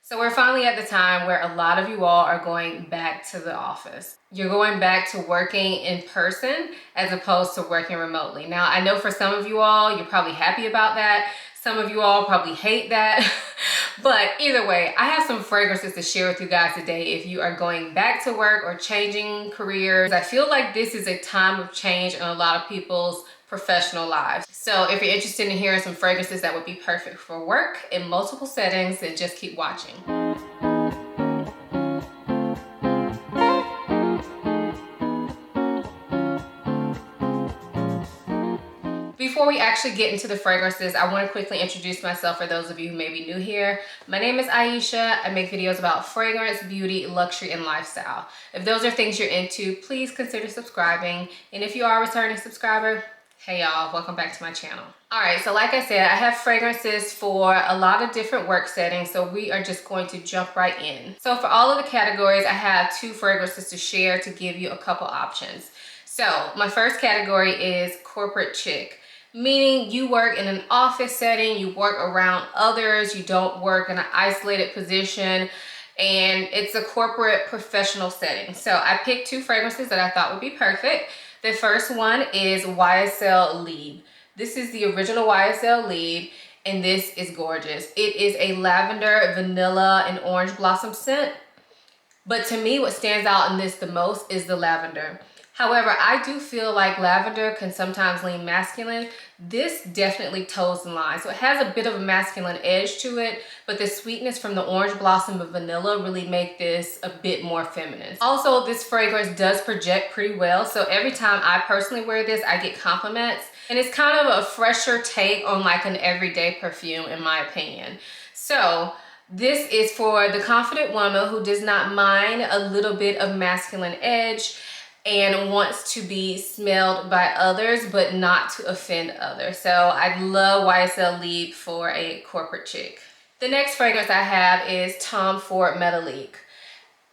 So we're finally at the time where a lot of you all are going back to the office. You're going back to working in person as opposed to working remotely. Now, I know for some of you all, you're probably happy about that. Some of you all probably hate that. But either way, I have some fragrances to share with you guys today if you are going back to work or changing careers. I feel like this is a time of change in a lot of people's professional lives. So if you're interested in hearing some fragrances that would be perfect for work in multiple settings, then just keep watching. Before we actually get into the fragrances, I want to quickly introduce myself for those of you who may be new here. My name is Ayesha. I make videos about fragrance, beauty, luxury, and lifestyle. If those are things you're into, please consider subscribing. And if you are a returning subscriber, hey y'all, welcome back to my channel. All right, so like I said, I have fragrances for a lot of different work settings, so we are just going to jump right in. So for all of the categories, I have 2 fragrances to share to give you a couple options. So my first category is corporate chic, meaning you work in an office setting, you work around others, you don't work in an isolated position, and it's a corporate professional setting. So I picked 2 fragrances that I thought would be perfect. The first one is YSL Lead. This is the original YSL Lead, and this is gorgeous. It is a lavender, vanilla, and orange blossom scent. But to me, what stands out in this the most is the lavender. However, I do feel like lavender can sometimes lean masculine. This definitely toes the line. So it has a bit of a masculine edge to it, but the sweetness from the orange blossom and vanilla really make this a bit more feminine. Also, this fragrance does project pretty well. So every time I personally wear this, I get compliments. And it's kind of a fresher take on like an everyday perfume, in my opinion. So this is for the confident woman who does not mind a little bit of masculine edge and wants to be smelled by others, but not to offend others. So I love YSL Lead for a corporate chick. The next fragrance I have is Tom Ford Metallique.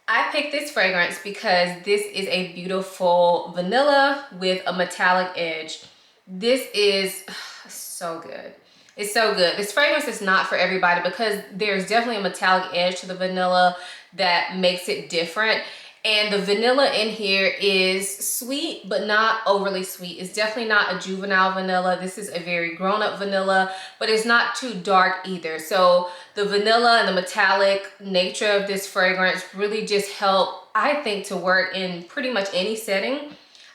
I picked this fragrance because this is a beautiful vanilla with a metallic edge. This is so good. It's so good. This fragrance is not for everybody because there's definitely a metallic edge to the vanilla that makes it different. And the vanilla in here is sweet, but not overly sweet. It's definitely not a juvenile vanilla. This is a very grown-up vanilla, but it's not too dark either. So the vanilla and the metallic nature of this fragrance really just help, I think, to work in pretty much any setting.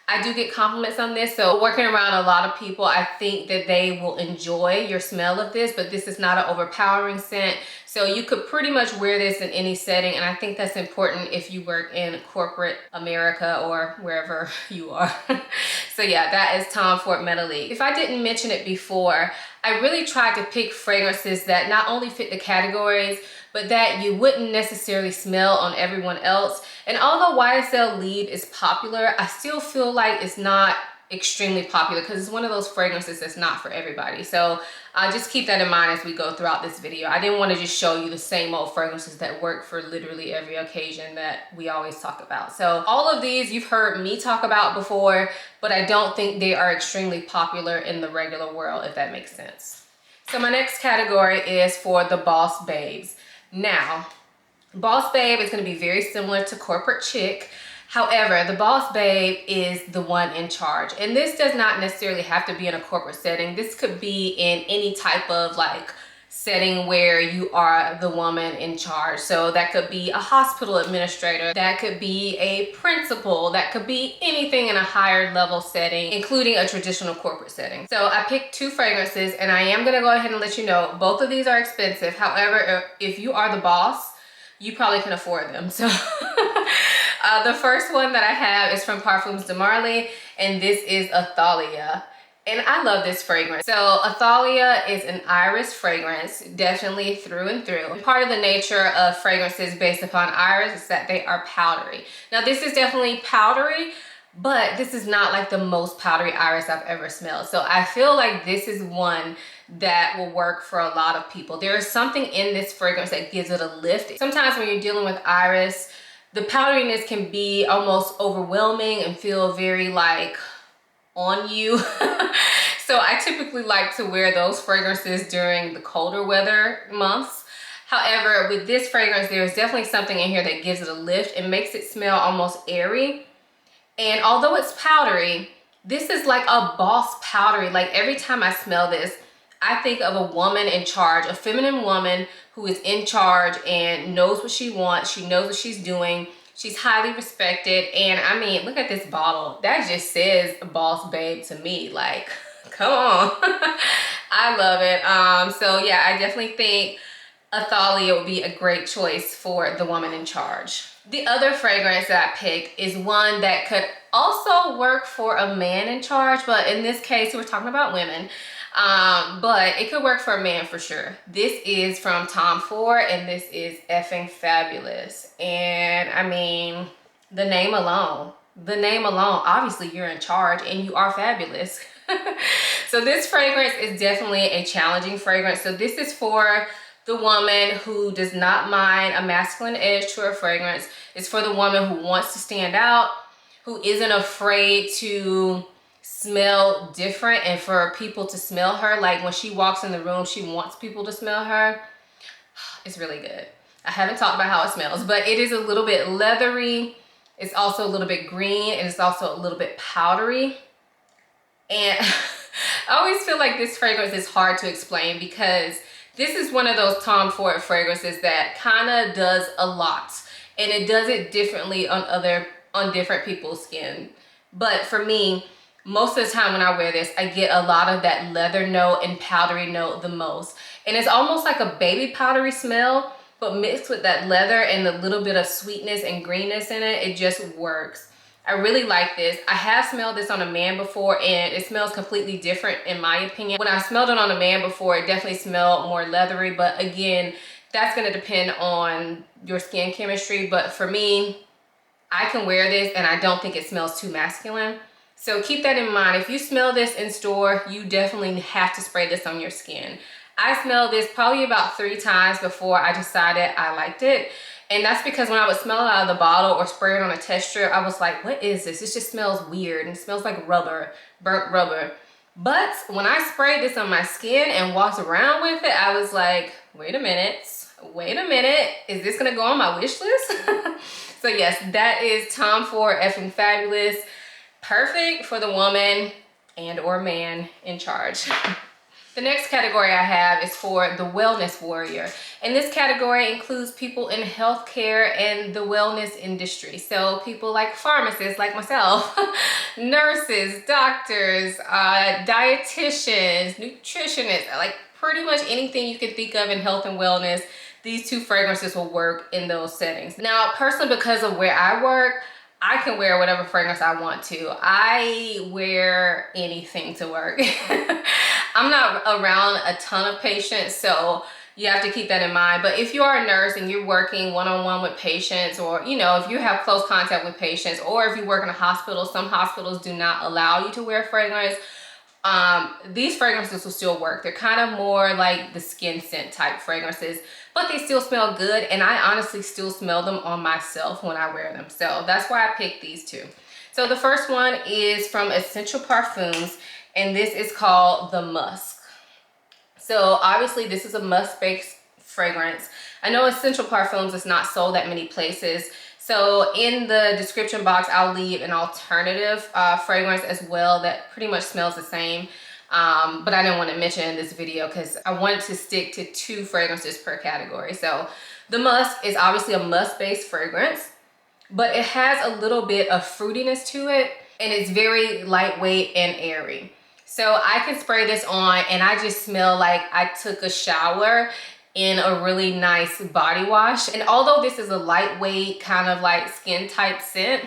I do get compliments on this, so working around a lot of people, I think that they will enjoy your smell of this, but this is not an overpowering scent. So you could pretty much wear this in any setting, and I think that's important if you work in corporate America or wherever you are. So yeah, that is Tom Ford Metallique. If I didn't mention it before, I really tried to pick fragrances that not only fit the categories, but that you wouldn't necessarily smell on everyone else. And although YSL Lead is popular, I still feel like it's not extremely popular because it's one of those fragrances that's not for everybody. So just keep that in mind as we go throughout this video. I didn't want to just show you the same old fragrances that work for literally every occasion that we always talk about. So all of these you've heard me talk about before, but I don't think they are extremely popular in the regular world, if that makes sense. So my next category is for the Boss Babes. Now, Boss Babe is going to be very similar to corporate chic. However, the Boss Babe is the one in charge. And this does not necessarily have to be in a corporate setting. This could be in any type of like setting where you are the woman in charge. So that could be a hospital administrator, that could be a principal, that could be anything in a higher level setting, including a traditional corporate setting. So I picked 2 fragrances, and I am gonna go ahead and let you know both of these are expensive. However, if you are the boss, you probably can afford them. So the first one that I have is from Parfums de Marly, and this is Athalia. And I love this fragrance. So Athalia is an iris fragrance, definitely through and through. And part of the nature of fragrances based upon iris is that they are powdery. Now this is definitely powdery, but this is not like the most powdery iris I've ever smelled. So I feel like this is one that will work for a lot of people. There is something in this fragrance that gives it a lift. Sometimes when you're dealing with iris, the powderiness can be almost overwhelming and feel very like on you. So I typically like to wear those fragrances during the colder weather months. However, with this fragrance, there's definitely something in here that gives it a lift. It makes it smell almost airy. And although it's powdery, this is like a boss powdery. Like every time I smell this, I think of a woman in charge, a feminine woman who is in charge and knows what she wants. She knows what she's doing. She's highly respected. And I mean, look at this bottle. That just says boss babe to me. Like, come on. I love it. So yeah, I definitely think Athalia would be a great choice for the woman in charge. The other fragrance that I picked is one that could also work for a man in charge, but in this case, we're talking about women. But it could work for a man for sure. This is from Tom Ford, and this is effing fabulous. And I mean, the name alone, obviously you're in charge and you are fabulous. So this fragrance is definitely a challenging fragrance. So this is for the woman who does not mind a masculine edge to her fragrance. It's for the woman who wants to stand out, who isn't afraid to smell different and for people to smell her. Like when she walks in the room, she wants people to smell her. It's really good. I haven't talked about how it smells, but it is a little bit leathery. It's also a little bit green, and it's also a little bit powdery. And I always feel like this fragrance is hard to explain because this is one of those Tom Ford fragrances that kind of does a lot, and it does it differently on different people's skin. But for me, most of the time when I wear this, I get a lot of that leather note and powdery note the most. And it's almost like a baby powdery smell, but mixed with that leather and the little bit of sweetness and greenness in it, it just works. I really like this. I have smelled this on a man before, and it smells completely different in my opinion. When I smelled it on a man before, it definitely smelled more leathery, but again, that's gonna depend on your skin chemistry. But for me, I can wear this and I don't think it smells too masculine. So keep that in mind. If you smell this in store, you definitely have to spray this on your skin. I smelled this probably about 3 times before I decided I liked it. And that's because when I would smell it out of the bottle or spray it on a test strip, I was like, what is this? This just smells weird and it smells like rubber, burnt rubber. But when I sprayed this on my skin and walked around with it, I was like, wait a minute, is this gonna go on my wish list? So yes, that is Tom Ford Effing Fabulous. Perfect for the woman and or man in charge. The next category I have is for the wellness warrior. And this category includes people in healthcare and the wellness industry. So people like pharmacists like myself, nurses, doctors, dietitians, nutritionists, like pretty much anything you can think of in health and wellness. These 2 fragrances will work in those settings. Now, personally, because of where I work, I can wear whatever fragrance I want to. I wear anything to work. I'm not around a ton of patients, so you have to keep that in mind. But if you are a nurse and you're working one-on-one with patients, or you know, if you have close contact with patients, or if you work in a hospital, some hospitals do not allow you to wear fragrance. These fragrances will still work. They're kind of more like the skin scent type fragrances, but they still smell good, and I honestly still smell them on myself when I wear them. So that's why I picked these 2. So the first one is from Essential Parfums, and this is called the Musk. So obviously this is a musk-based fragrance. I know Essential Parfums is not sold that many places. So in the description box, I'll leave an alternative fragrance as well that pretty much smells the same. But I didn't want to mention in this video because I wanted to stick to 2 fragrances per category. So the Musk is obviously a musk-based fragrance, but it has a little bit of fruitiness to it, and it's very lightweight and airy. So I can spray this on and I just smell like I took a shower in a really nice body wash. And although this is a lightweight kind of like skin type scent,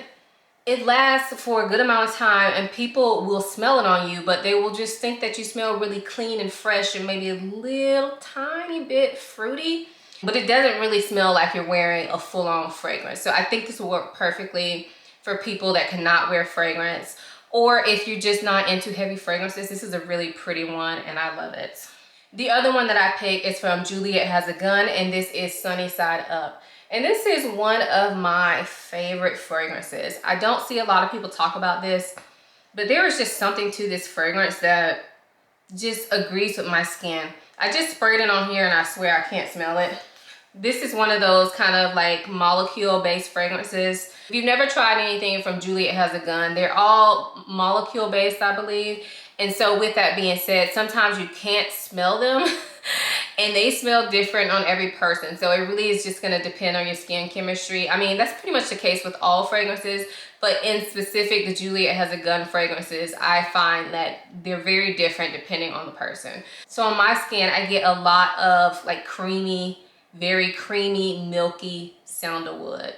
it lasts for a good amount of time, and people will smell it on you, but they will just think that you smell really clean and fresh and maybe a little tiny bit fruity, but it doesn't really smell like you're wearing a full-on fragrance. So I think this will work perfectly for people that cannot wear fragrance, or if you're just not into heavy fragrances. This is a really pretty one and I love it. The other one that I picked is from Juliet Has a Gun, and this is Sunny Side Up. And this is one of my favorite fragrances. I don't see a lot of people talk about this, but there is just something to this fragrance that just agrees with my skin. I just sprayed it on here and I swear I can't smell it. This is one of those kind of like molecule-based fragrances. If you've never tried anything from Juliette Has a Gun, they're all molecule-based, I believe. And so with that being said, sometimes you can't smell them and they smell different on every person. So it really is just gonna depend on your skin chemistry. I mean, that's pretty much the case with all fragrances, but in specific, the Juliette Has a Gun fragrances, I find that they're very different depending on the person. So on my skin, I get a lot of like creamy, very creamy, milky sandalwood.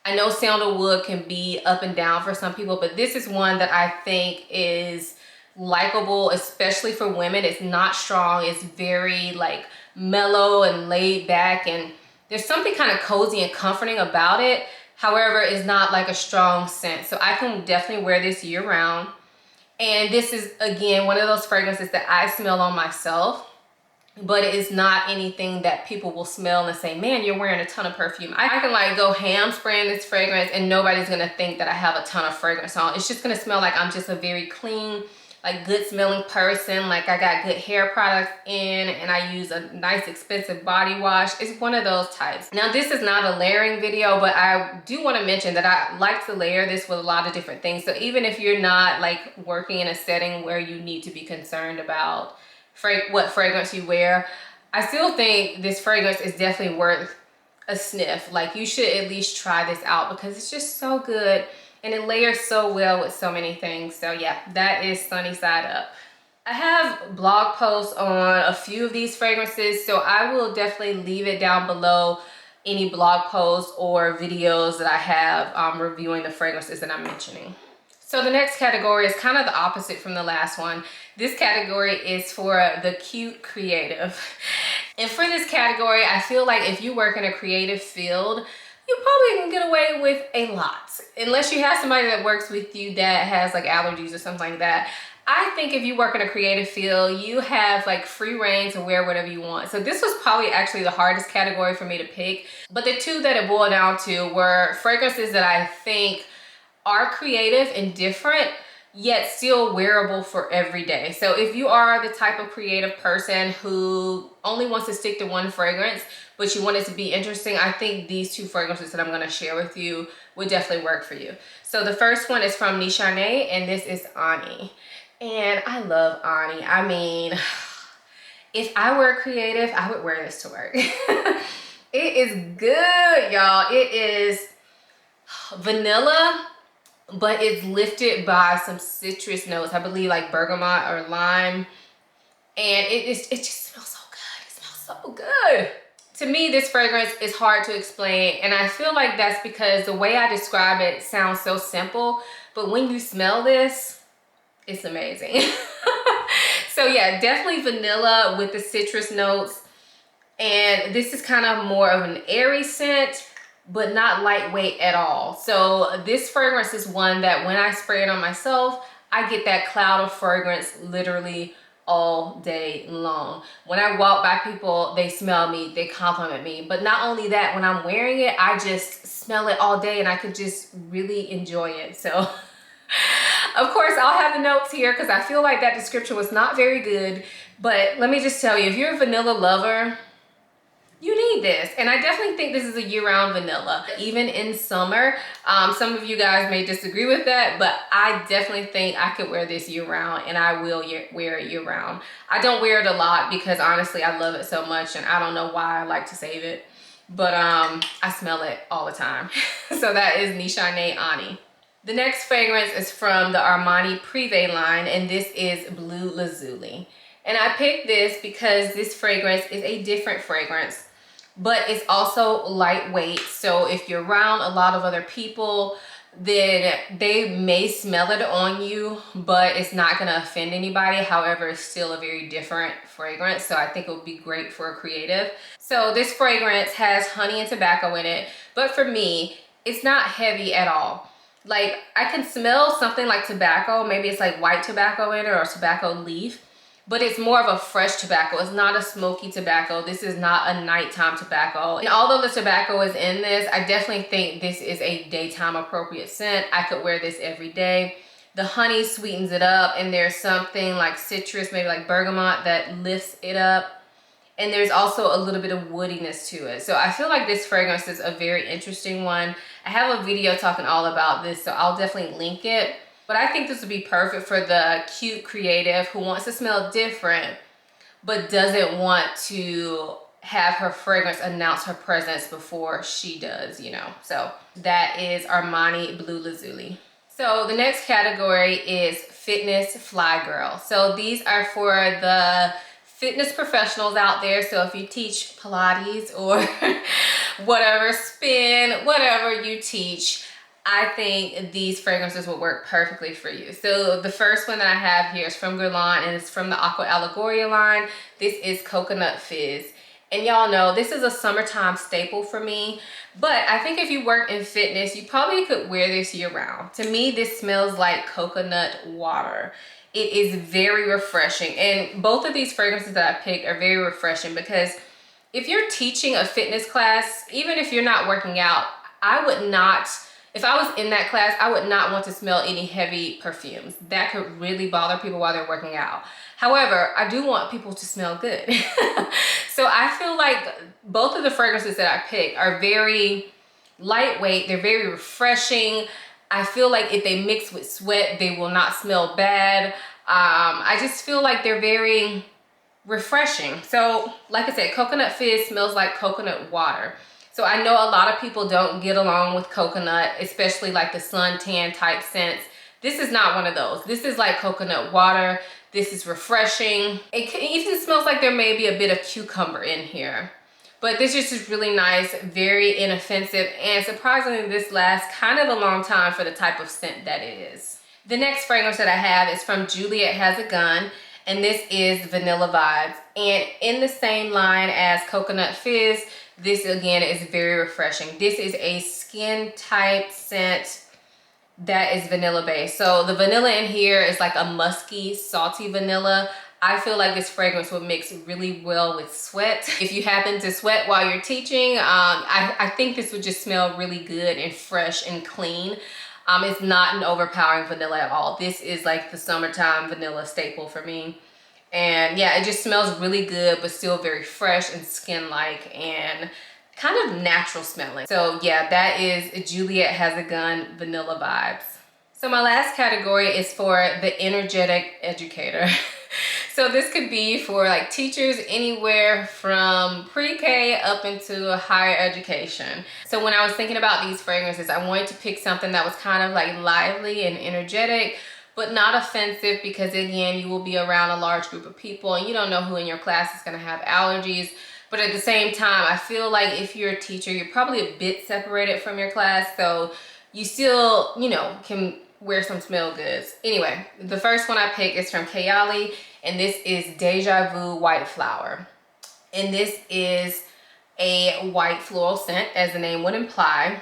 I know sandalwood can be up and down for some people, but this is one that I think is likable, especially for women. It's not strong. It's very like mellow and laid back, and there's something kind of cozy and comforting about it. However, it's not like a strong scent. So I can definitely wear this year round. And this is, again, one of those fragrances that I smell on myself, but it is not anything that people will smell and say, man, you're wearing a ton of perfume. I can like go ham spraying this fragrance and nobody's gonna think that I have a ton of fragrance on. It's just gonna smell like I'm just a very clean, like good smelling person. Like I got good hair products in and I use a nice expensive body wash. It's one of those types. Now this is not a layering video, but I do want to mention that I like to layer this with a lot of different things. So even if you're not like working in a setting where you need to be concerned about what fragrance you wear, I still think this fragrance is definitely worth a sniff. Like you should at least try this out because it's just so good and it layers so well with so many things. So yeah, that is Sunny Side Up. I have blog posts on a few of these fragrances, so I will definitely leave it down below, any blog posts or videos that I have reviewing the fragrances that I'm mentioning. So the next category is kind of the opposite from the last one. This category is for the cute creative. And for this category, I feel like if you work in a creative field, you probably can get away with a lot. Unless you have somebody that works with you that has like allergies or something like that. I think if you work in a creative field, you have like free reign to wear whatever you want. So this was probably actually the hardest category for me to pick. But the two that it boiled down to were fragrances that I think are creative and different, yet still wearable for every day. So if you are the type of creative person who only wants to stick to one fragrance, but you want it to be interesting, I think these two fragrances that I'm gonna share with you would definitely work for you. So the first one is from Nishané, and this is Ani. And I love Ani. I mean, if I were creative, I would wear this to work. It is good, y'all. It is vanilla, but it's lifted by some citrus notes. I believe like bergamot or lime. And it just smells so good. It smells so good. To me, this fragrance is hard to explain. And I feel like that's because the way I describe it sounds so simple. But when you smell this, it's amazing. So yeah, definitely vanilla with the citrus notes. And this is kind of more of an airy scent, but not lightweight at all. So this fragrance is one that when I spray it on myself, I get that cloud of fragrance literally all day long. When I walk by people, they smell me, they compliment me. But not only that, when I'm wearing it, I just smell it all day and I could just really enjoy it. So of course, I'll have the notes here because I feel like that description was not very good. But let me just tell you, if you're a vanilla lover, you need this. And I definitely think this is a year-round vanilla. Even in summer, some of you guys may disagree with that, but I definitely think I could wear this year-round, and I will wear it year-round. I don't wear it a lot because honestly, I love it so much, and I don't know why I like to save it. But I smell it all the time. So that is Nishané Ani. The next fragrance is from the Armani Privé line, and this is Blue Lazuli. And I picked this because this fragrance is a different fragrance, but it's also lightweight. So if you're around a lot of other people, then they may smell it on you, but it's not gonna offend anybody. However, it's still a very different fragrance. So I think it would be great for a creative. So this fragrance has honey and tobacco in it, but for me, it's not heavy at all. Like I can smell something like tobacco, maybe it's like white tobacco in it or tobacco leaf, but it's more of a fresh tobacco. It's not a smoky tobacco. This is not a nighttime tobacco. And although the tobacco is in this, I definitely think this is a daytime appropriate scent. I could wear this every day. The honey sweetens it up, and there's something like citrus, maybe like bergamot, that lifts it up. and there's also a little bit of woodiness to it. So I feel like this fragrance is a very interesting one. I have a video talking all about this, so I'll definitely link it. But I think this would be perfect for the cute creative who wants to smell different, but doesn't want to have her fragrance announce her presence before she does, you know. So that is Armani Blue Lazuli. So the next category is Fitness Fly Girl. So these are for the fitness professionals out there. So if you teach Pilates or whatever, spin, whatever you teach, I think these fragrances will work perfectly for you. So the first one that I have here is from Guerlain, and it's from the Aqua Allegoria line. This is Coconut Fizz. And y'all know this is a summertime staple for me, but I think if you work in fitness, you probably could wear this year round. To me, this smells like coconut water. It is very refreshing, and both of these fragrances that I picked are very refreshing because if you're teaching a fitness class, even if you're not working out, I would not, if I was in that class, I would not want to smell any heavy perfumes. That could really bother people while they're working out. However, I do want people to smell good. So I feel like both of the fragrances that I picked are very lightweight. They're very refreshing. I feel like if they mix with sweat, they will not smell bad. I just feel like they're very refreshing. So like I said, Coconut Fizz smells like coconut water. So I know a lot of people don't get along with coconut, especially like the suntan type scents. This is not one of those. This is like coconut water. This is refreshing. It even smells like there may be a bit of cucumber in here. But this is just really nice, very inoffensive, and surprisingly this lasts kind of a long time for the type of scent that it is. The next fragrance that I have is from Juliet Has a Gun, and this is Vanilla Vibes. And in the same line as Coconut Fizz, this again is very refreshing. This is a skin type scent that is vanilla based. So the vanilla in here is like a musky, salty vanilla. I feel like this fragrance would mix really well with sweat. If you happen to sweat while you're teaching, I think this would just smell really good and fresh and clean. It's not an overpowering vanilla at all. This is like the summertime vanilla staple for me. And yeah, it just smells really good, but still very fresh and skin-like and kind of natural smelling. So yeah, that is Juliet Has a Gun Vanilla Vibes. So my last category is for the energetic educator. So this could be for like teachers anywhere from pre-K up into higher education. So when I was thinking about these fragrances, I wanted to pick something that was kind of like lively and energetic, but not offensive, because again, you will be around a large group of people and you don't know who in your class is gonna have allergies. But at the same time, I feel like if you're a teacher, you're probably a bit separated from your class, so you still, you know, can wear some smell goods. Anyway, the first one I picked is from Kayali, and this is Deja Vu White Flower. And this is a white floral scent, as the name would imply,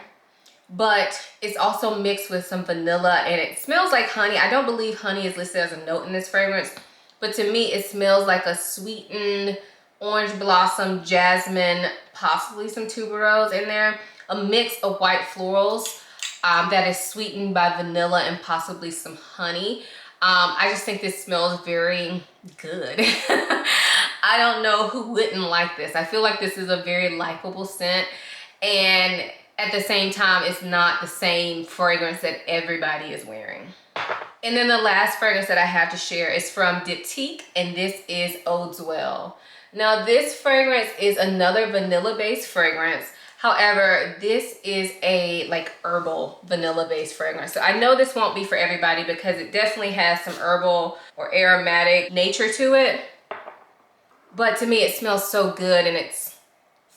but it's also mixed with some vanilla, and it smells like honey. I don't believe honey is listed as a note in this fragrance, but to me, it smells like a sweetened orange blossom, jasmine, possibly some tuberose in there, a mix of white florals that is sweetened by vanilla and possibly some honey. I just think this smells very good. I don't know who wouldn't like this. I feel like this is a very likable scent, and at the same time, it's not the same fragrance that everybody is wearing. And then the last fragrance that I have to share is from Diptyque, and this is Eau d'Huile. Now this fragrance is another vanilla based fragrance. However, this is a like herbal vanilla based fragrance. So I know this won't be for everybody because it definitely has some herbal or aromatic nature to it. But to me, it smells so good, and it's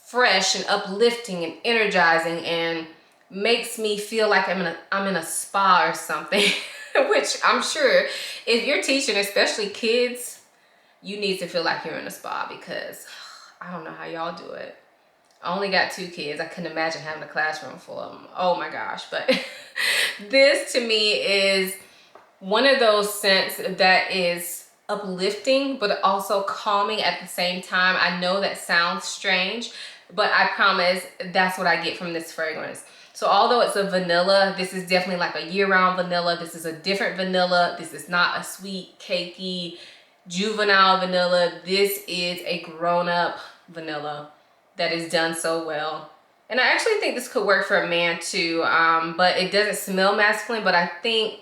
fresh and uplifting and energizing and makes me feel like I'm in a spa or something, which I'm sure if you're teaching, especially kids, you need to feel like you're in a spa, because I don't know how y'all do it. I only got 2 kids. I couldn't imagine having a classroom full of them. Oh my gosh. But this to me is one of those scents that is uplifting, but also calming at the same time. I know that sounds strange, but I promise that's what I get from this fragrance. So although it's a vanilla, this is definitely like a year-round vanilla. This is a different vanilla. This is not a sweet, cakey, juvenile vanilla. This is a grown-up vanilla that is done so well. And I actually think this could work for a man too, but it doesn't smell masculine, but I think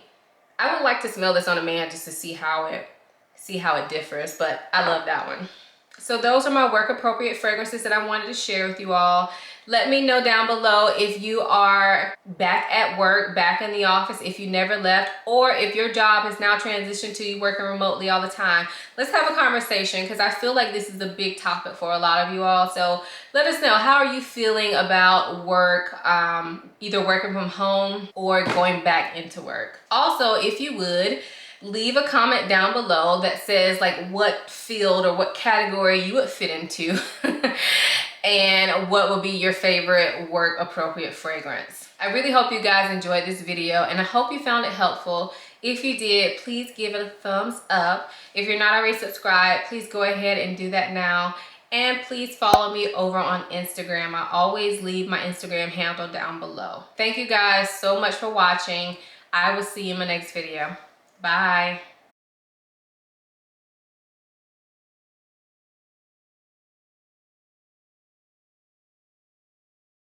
I would like to smell this on a man just to see how it differs, but I love that one. So those are my work appropriate fragrances that I wanted to share with you all. Let me know down below if you are back at work, back in the office, if you never left, or if your job has now transitioned to you working remotely all the time. Let's have a conversation, because I feel like this is a big topic for a lot of you all. So let us know, how are you feeling about work, either working from home or going back into work? Also, if you would, leave a comment down below that says like what field or what category you would fit into and what would be your favorite work appropriate fragrance. I really hope you guys enjoyed this video, and I hope you found it helpful. If you did, please give it a thumbs up. If you're not already subscribed, please go ahead and do that now. And please follow me over on Instagram. I always leave my Instagram handle down below. Thank you guys so much for watching. I will see you in my next video. Bye.